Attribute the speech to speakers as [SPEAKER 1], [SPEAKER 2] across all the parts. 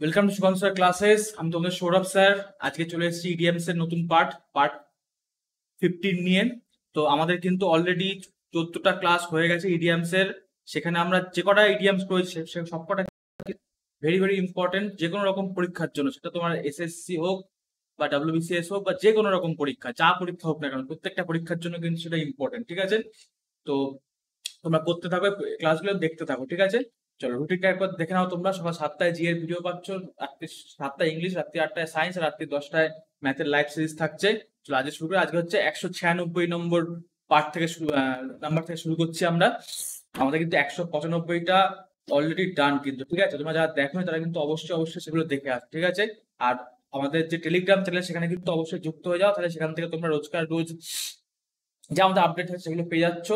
[SPEAKER 1] Welcome to Shubham sir classes. আমি তোমাদের Sourav sir. আজকে চলে এসেছি ইডিএমস এর নতুন পার্ট 15 নিয়ে। তো আমাদের কিন্তু অলরেডি 14টা ক্লাস হয়ে গেছে ইডিএমস এর। সেখানে আমরা যে কটা ইডিএমস করেছি সে সব কটা ভেরি ভেরি ইম্পর্টেন্ট যে কোনো রকম পরীক্ষার জন্য, সেটা তোমার এসএসসি হোক বা ডাব্লিউবিসিএস হোক বা যে কোনো রকম পরীক্ষা, যা পরীক্ষা হোক না কেন, প্রত্যেকটা পরীক্ষার জন্য কিন্তু সেটা ইম্পর্টেন্ট। ঠিক আছে, তো তোমরা করতে থাকো, ক্লাসগুলো দেখতে থাকো। ঠিক আছে, চলো রুটিনটা একবার দেখে নাও। তোমরা সকাল 7টায় জি এর ভিডিও পাচ্ছ, রাত্রি 7টায় ইংলিশ, রাত্রি 8টায় সায়েন্স, আর রাত্রি 10টায় ম্যাথের লাইভ সিরিজ থাকছে। চলো আজকে শুরু করি। আজকে হচ্ছে 196 নম্বর পার্ট থেকে নাম্বার থেকে শুরু করছি আমরা। আমাদের কিন্তু 195টা অলরেডি ডান কিন্তু। ঠিক আছে, তোমরা যারা দেখো তারা কিন্তু অবশ্যই অবশ্যই সেগুলো দেখে আস। ঠিক আছে, আর আমাদের যে টেলিগ্রাম চ্যানেল সেখানে কিন্তু অবশ্যই যুক্ত হয়ে যাও, তাহলে সেখান থেকে তোমরা রোজ যে আমাদের আপডেট আছে সেগুলো পেয়ে যাচ্ছ।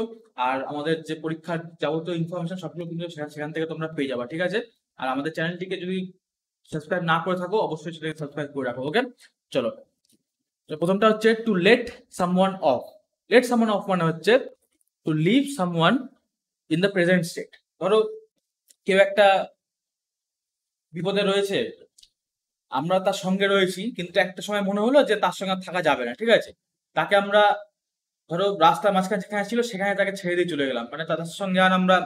[SPEAKER 1] আর আমাদের যে পরীক্ষার যাবতীয় ইনফরমেশন সবগুলো কিন্তু সেখান থেকে তোমরা পেয়ে যাবা। ঠিক আছে, আর আমাদের চ্যানেলটিকে যদি সাবস্ক্রাইব না করে থাকো অবশ্যই সেটাকে সাবস্ক্রাইব করে রাখো। ওকে, চলো। তো প্রথমটা হচ্ছে to let someone off. Let someone off মানে হচ্ছে to live someone in the present state. ধরো কেউ একটা বিপদে রয়েছে, আমরা তার সঙ্গে রয়েছি, কিন্তু একটা সময় মনে হলো যে তার সঙ্গে থাকা যাবে না। ঠিক আছে, তাকে আমরা ধরো রাস্তার মাঝখানে যেখানে ছিল সেখানে তাকে ছেড়ে দিয়ে চলে গেলাম, মানে তাদের সঙ্গে আর আমরা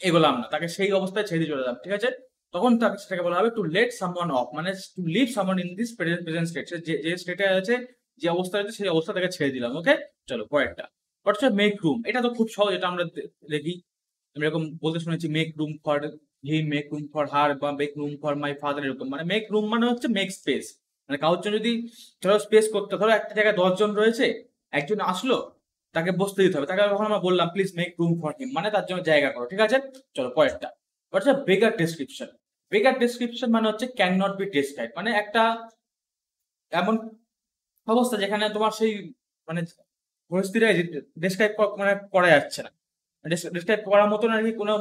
[SPEAKER 1] এগোলাম না, তাকে সেই অবস্থায় ছেড়ে দিয়ে চলে গেলাম। ঠিক আছে, তখন তাকে সেটাকে বলা হবে টু লেট সামওয়ান অফ, মানে to live someone in this present state. যে স্টেটে আছে, যে অবস্থা আছে সেই অবস্থা তাকে ছেড়ে দিলাম। ওকে, চলো পরেরটা। হচ্ছে মেক রুম। এটা তো খুব সহজ, এটা আমরা দেখি, আমি এরকম বলতে শুনেছি, make room for he, make room for her, বা make room for my father, এরকম। মানে মেক রুম মানে হচ্ছে মেক স্পেস, মানে কারোর জন্য যদি ধরো স্পেস করতে, ধরো একটা জায়গায় 10 জন রয়েছে, একজন আসলো, তাকে বসতে দিতে হবে। তাকে যখন আমরা বললাম please make room for him, মানে তার জন্য জায়গা করো। ঠিক আছে, চলো পরেরটা। হচ্ছে বেগার ডেসক্রিপশন। বেগার ডেসক্রিপশন মানে হচ্ছে ক্যান নট বি ডেসক্রাইব, মানে একটা এমন অবস্থা যেখানে তোমার সেই মানে পরিস্থিতি ডেসক্রাইব মানে করা যাচ্ছে না, ডেসক্রাইব করার মতন আর কি কোনো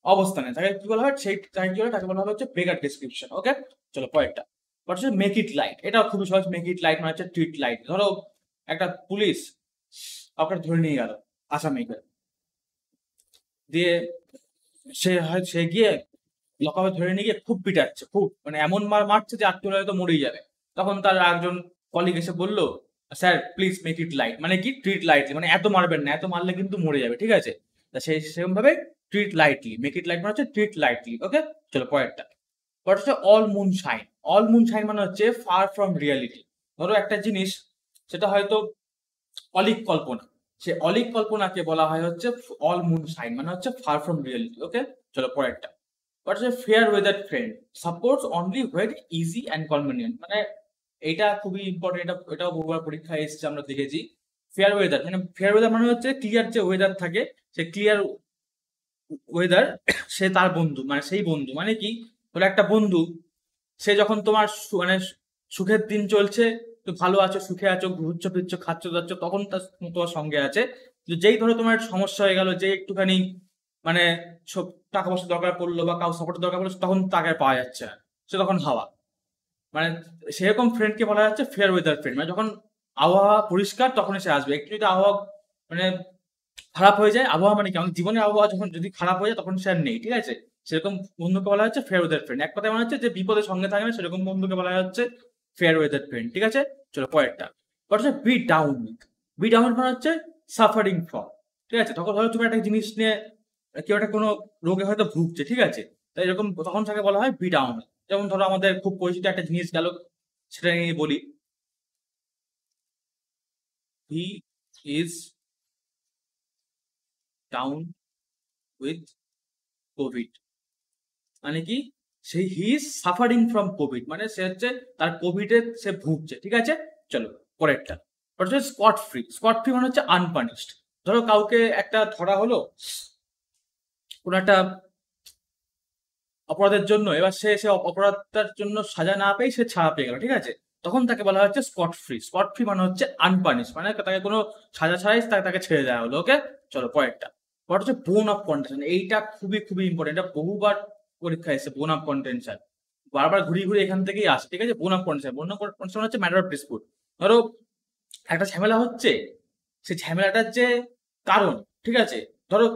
[SPEAKER 1] অবস্থা নেই। তাকে কি বলা হয়, সেই তাকে কি বলে, তাকে বলা হবে হচ্ছে বেগার ডেসক্রিপশন। ওকে, চলো পরেরটা। হচ্ছে মেক ইট লাইট। এটা খুবই সহজ। মেক ইট লাইট মানে হচ্ছে ট্রিট লাইট। ধরো একটা পুলিশ আপনার ধরে নিয়ে গেল আসামিকে, দিয়ে সে গিয়ে লকআপে ধরে নিয়ে গিয়ে খুব পিটাচ্ছে, খুব মানে এমন মারছে যে আত্মীয় হয়তো মরেই যাবে। তখন তার একজন কলিগ এসে বললো, sir please make it light, মানে কি ট্রিট লাইটলি, মানে এত মারবেন না, এত মারলে কিন্তু মরে যাবে। ঠিক আছে, তা সেই সেরকম ভাবে treat lightly, make it light মানে হচ্ছে ট্রিট লাইটলি। ওকে, চলো পরেরটা। পরেরটা হচ্ছে all moon shine. All moon shine মানে হচ্ছে ফার ফ্রম রিয়ালিটি। ধরো একটা জিনিস, সেটা হয়তো অলিক কল্পনা, সে অলিক কল্পনাকে বলা হয় হচ্ছে অল মুন শাইন, মানে হচ্ছে ফার ফ্রম রিয়ালিটি। ওকে, চলো পরেরটা। What is a fair weather friend? Supports only when easy and convenient. মানে এটা খুবই ইম্পর্টেন্ট, এটাও বহুবার পরীক্ষায় এসেছে, আমরা দেখেছি। ফেয়ার ওয়েদার মানে, ফেয়ার ওয়েদার মানে হচ্ছে ক্লিয়ার যে ওয়েদার থাকে, সে ক্লিয়ার ওয়েদার সে তার বন্ধু, মানে সেই বন্ধু মানে কি, হলো একটা বন্ধু, সে যখন তোমার মানে সুখের দিন চলছে, তো ভালো আছো, সুখে আছো, ঘুরছো ফিরছো, খাচ্ছ যাচ্ছ, তখন তার তোমার সঙ্গে আছে। কিন্তু যেই ধরো তোমার সমস্যা হয়ে গেল, যে একটুখানি মানে সব টাকা পয়সা দরকার পড়লো বা কাউ সাপোর্ট দরকার পড়লো, তখন তাকে পাওয়া যাচ্ছে না, সে তখন হাওয়া। মানে সেরকম ফ্রেন্ডকে বলা যাচ্ছে ফেয়ার ওয়েদার ফ্রেন্ড। মানে যখন আবহাওয়া পরিষ্কার তখনই সে আসবে, একটু যদি আবহাওয়া মানে খারাপ হয়ে যায়, আবহাওয়া মানে কি আমাদের জীবনের আবহাওয়া যখন যদি খারাপ হয়ে যায় তখন সে আর নেই। ঠিক আছে, সেরকম বন্ধুকে বলা হচ্ছে ফেয়ার ওয়েদার ফ্রেন্ড। এক কথায় মানে হচ্ছে যে বিপদের সঙ্গে থাকে না, সেরকম বন্ধুকে বলা হচ্ছে ফেয়ার ওয়েদার ফ্রেন্ড। ঠিক আছে, চলো পরেরটা। পর হচ্ছে be down with. Be down মানে হচ্ছে সাফারিং ফ্রম। ঠিক আছে, তখন ধরো তুমি একটা জিনিস নিয়ে, কেউ একটা কোনো রোগে হয়তো ভুগছে, ঠিক আছে, তাই এরকম তখন তাকে বলা হয় বি ডাউন। যেমন ধরো আমাদের খুব পরিচিত একটা জিনিস গেল, সেটা নিয়ে বলি। He is down with Covid, মানে কি, সেই he is suffering from Covid, মানে সে হচ্ছে তার কোভিডে সে ভুগছে। ঠিক আছে, চলো পরেরটা। ওটা হচ্ছে স্পট ফ্রি। স্পট ফ্রি মানে হচ্ছে আনপানিশড। ধরো কাউকে একটা ধরা হলো কোনো একটা অপরাধের জন্য, এবার সে অপরাধটার জন্য সাজা না পেয়ে সে ছাড়া পেয়ে গেল। ঠিক আছে, তখন তাকে বলা হচ্ছে স্পট ফ্রি। স্পট ফ্রি মানে হচ্ছে আনপানিশ, মানে তাকে কোনো সাজা ছাড়াই তাকে ছেড়ে দেওয়া হলো। ওকে, চলো পরেরটা। পরেরটা হচ্ছে বোন অফ কন্টেনশন। এইটা খুবই খুবই ইম্পর্টেন্ট, এটা বহুবার পরীক্ষা এসেছে। বোন অফ কন্টেনশন বারবার ঘুরিয়ে ঘুরিয়ে এখান থেকেই আসে। ঠিক আছে, বোন অফ কন্টেনশন, বোন অফ কন্টেনশন হচ্ছে ম্যাটার অফ ডিসপুট। ধরো একটা ঝামেলা হচ্ছে, সেই ঝামেলাটার যে কারণ, ঠিক আছে, ধরো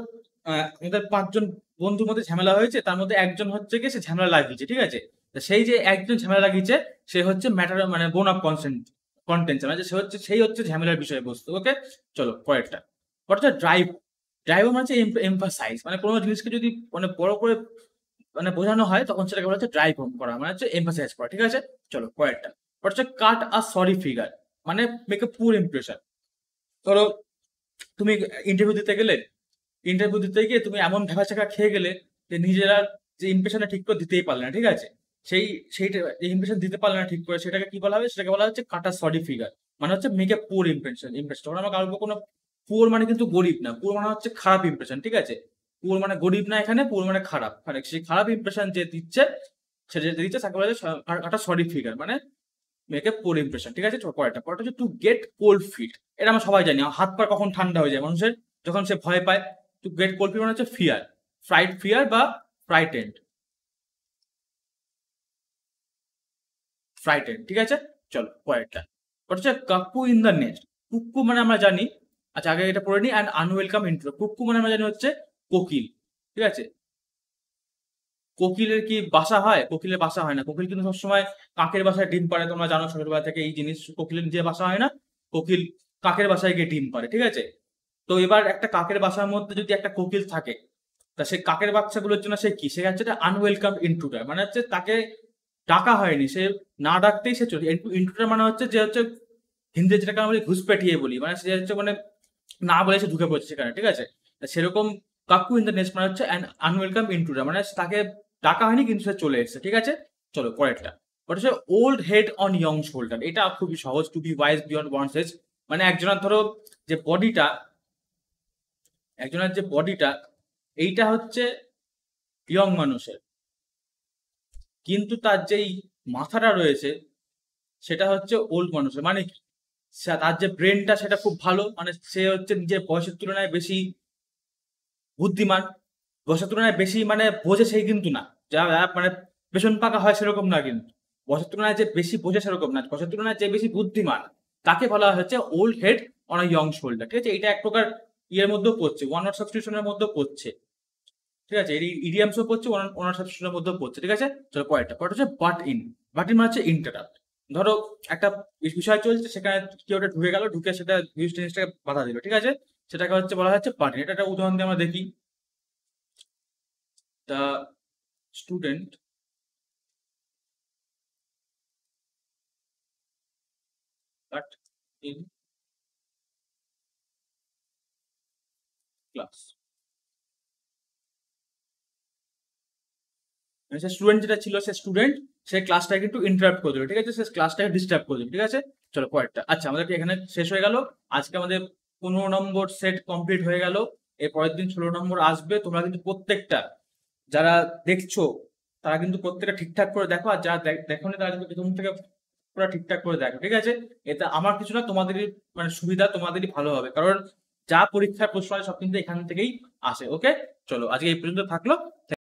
[SPEAKER 1] আমাদের 5 জন বন্ধুর মধ্যে ঝামেলা হয়েছে, তার মধ্যে একজন হচ্ছে কি সে ঝামেলা লাগিয়েছে, ঠিক আছে? তা সেই যে একজন ঝামেলা লাগিয়েছে সে হচ্ছে ম্যাটার মানে বোন অফ কন্টেন্ট, মানে সেই হচ্ছে ঝামেলার বিষয়বস্তু। ওকে, চলো পরেরটা। পরেরটা ড্রাইভ। ড্রাইভ মানে হচ্ছে এমফাসাইজ, মানে কোনো জিনিসকে যদি মানে বড় করে মানে বোঝানো হয় তখন সেটাকে বলা হচ্ছে ড্রাইভ হোম করা, মানে হচ্ছে এমফাসাইজ করা, ঠিক আছে? চলো পরেরটা। পরে হচ্ছে কাট আ সরি ফিগার, মানে মেক এ পুর ইমপ্রেশন। ধরো তুমি ইন্টারভিউ দিতে গিয়ে তুমি এমন ভেবাচাকা খেয়ে গেলে যে নিজেরা যে ইমপ্রেশনটা ঠিক করে দিতেই পারলে না, ঠিক আছে? সেইটা ইমপ্রেশন দিতে পারলে না ঠিক করে, সেটাকে কি বলা হবে? সেটাকে বলা হচ্ছে কাটা সরি ফিগার, মানে হচ্ছে মেক এ পুর ইমপ্রেশন। যখন আমরা কারোর উপর কোনো পুর মানে কিন্তু গরিব না, পুর মানে হচ্ছে খারাপ ইমপ্রেশন, ঠিক আছে? পুর মানে গরিব না, এখানে পুর মানে খারাপ, মানে সেই খারাপ ইমপ্রেশন যে দিচ্ছে, সে যে দিচ্ছে তাকে বলা হচ্ছে কাটা সরি ফিগার, মানে মেক এ পুর ইমপ্রেশন, ঠিক আছে? পরেরটা হচ্ছে টু গেট কোল্ড ফিট। এটা আমরা সবাই জানি, হাত পা কখন ঠান্ডা হয়ে যায় মানুষের, যখন সে ভয় পায়। টু গেট কোল্ড ফিট মানে হচ্ছে ফিয়ার, ফিয়ার বা ফ্রাইটেন্ড, ঠিক আছে? চলো পরেরটা। ওটা হচ্ছে কাকু ইন দ্য নেস্ট। কুক্কু মানে আমরা জানি, আচ্ছা আগে এটা পড়ে নিই। And আনওয়েলকাম intro. কুক্কু মানে আমরা জানি হচ্ছে কোকিল, ঠিক আছে? কোকিলের কি বাসা হয়? কোকিলের বাসা হয় না, কোকিল কিন্তু সবসময় কাকের বাসায় ডিম পাড়ে। তোমরা জানো ছোটবেলা থেকে এই জিনিস, কোকিলের নিজের বাসা হয় না, কোকিল কাকের বাসায় গিয়ে ডিম পাড়ে, ঠিক আছে? তো এবার একটা কাকের বাসার মধ্যে যদি একটা কোকিল থাকে, তা সেই কাকের বাচ্চাগুলোর জন্য সে কি, সে হচ্ছে আনওয়েলকাম ইন্ট্রুডার, মানে হচ্ছে তাকে ডাকা হয়নি, সে না ডাকতেই সে চলে। ইন্ট্রুডার মানে হচ্ছে যে হচ্ছে হিন্দি যেটাকে আমরা বলি ঘুষপেটিয়ে বলি, মানে সে হচ্ছে মানে না বলে সে ঢুকে পড়ছে সেখানে, ঠিক আছে? তা সেরকম কাকু ইন দ্য নেস্ট মানে হচ্ছে অ্যান আনওয়েলকাম ইন্ট্রুডার, মানে তাকে ডাকা হয়নি কিন্তু সে চলে এসেছে, ঠিক আছে? চলো পরেরটা। ওটা হচ্ছে old head on young shoulder. এটা খুবই সহজ। To be wise beyond one's age, মানে যে বডিটা একজনের যে বডিটা এইটা হচ্ছে ইয়ং মানুষের, কিন্তু তার যেই মাথাটা রয়েছে সেটা হচ্ছে ওল্ড মানুষের। মানে কি? তার যে ব্রেনটা সেটা খুব ভালো, মানে সে হচ্ছে নিজের বয়সের তুলনায় বেশি বুদ্ধিমান, বয়সের তুলনায় বেশি মানে বোঝে সেই কিন্তু না, যা যা মানে পেছন পাকা হয় সেরকম না, কিন্তু বয়সের তুলনায় যে বেশি বোঝে সেরকম না, বয়সের তুলনায় যে বেশি বুদ্ধিমান তাকে বলা হচ্ছে old head on a young shoulder, ঠিক আছে? এটা এক প্রকার ইয়ের মধ্যেও পড়ছে, ওয়ান ওয়ার্ড সাবস্টিটিউশনের মধ্যেও পড়ছে, ঠিক আছে? এই ইডিয়ামসও পড়ছে, ওনার সাবস্টিটিউশনের মধ্যেও পড়ছে, ঠিক আছে? চলো পরেরটা হচ্ছে বাট ইন মানে হচ্ছে ইন্টারাপ্ট। ধরো একটা বিষয় চলছে, সেখানে কেউ একটা ঢুকে গেল, ঢুকে সেটা জিনিসটাকে বাধা দিল, ঠিক আছে? সেটাকে হচ্ছে বলা হচ্ছে বাট ইন। এটা একটা উদাহরণ দিয়ে আমরা দেখি। The student but in class, মানে সে স্টুডেন্ট যেটা ছিল, সে ক্লাসটাকে কিন্তু ইন্টারাপ্ট করে দিল, ঠিক আছে? সে ক্লাসটাকে ডিস্টার্ব করে দিল, ঠিক আছে? চলো পরেরটা। আচ্ছা আমাদের এখানে শেষ হয়ে গেল। আজকে আমাদের 15 নম্বর সেট কমপ্লিট হয়ে গেল। এর পরের দিন 16 নম্বর আসবে। তোমরা কিন্তু প্রত্যেকটা যারা দেখছো তারা কিন্তু প্রত্যেকটা ঠিকঠাক করে দেখো, আর যারা দেখোনি তারা কিন্তু প্রথম থেকে পুরো ঠিকঠাক করে দেখো, ঠিক আছে? এটা আমার কিছু না, তোমাদেরই মানে সুবিধা, তোমাদেরই ভালো হবে, কারণ যা পরীক্ষার প্রশ্ন হয় সব কিন্তু এখান থেকেই আসে। ওকে, চলো আজকে এই পর্যন্ত থাকলো।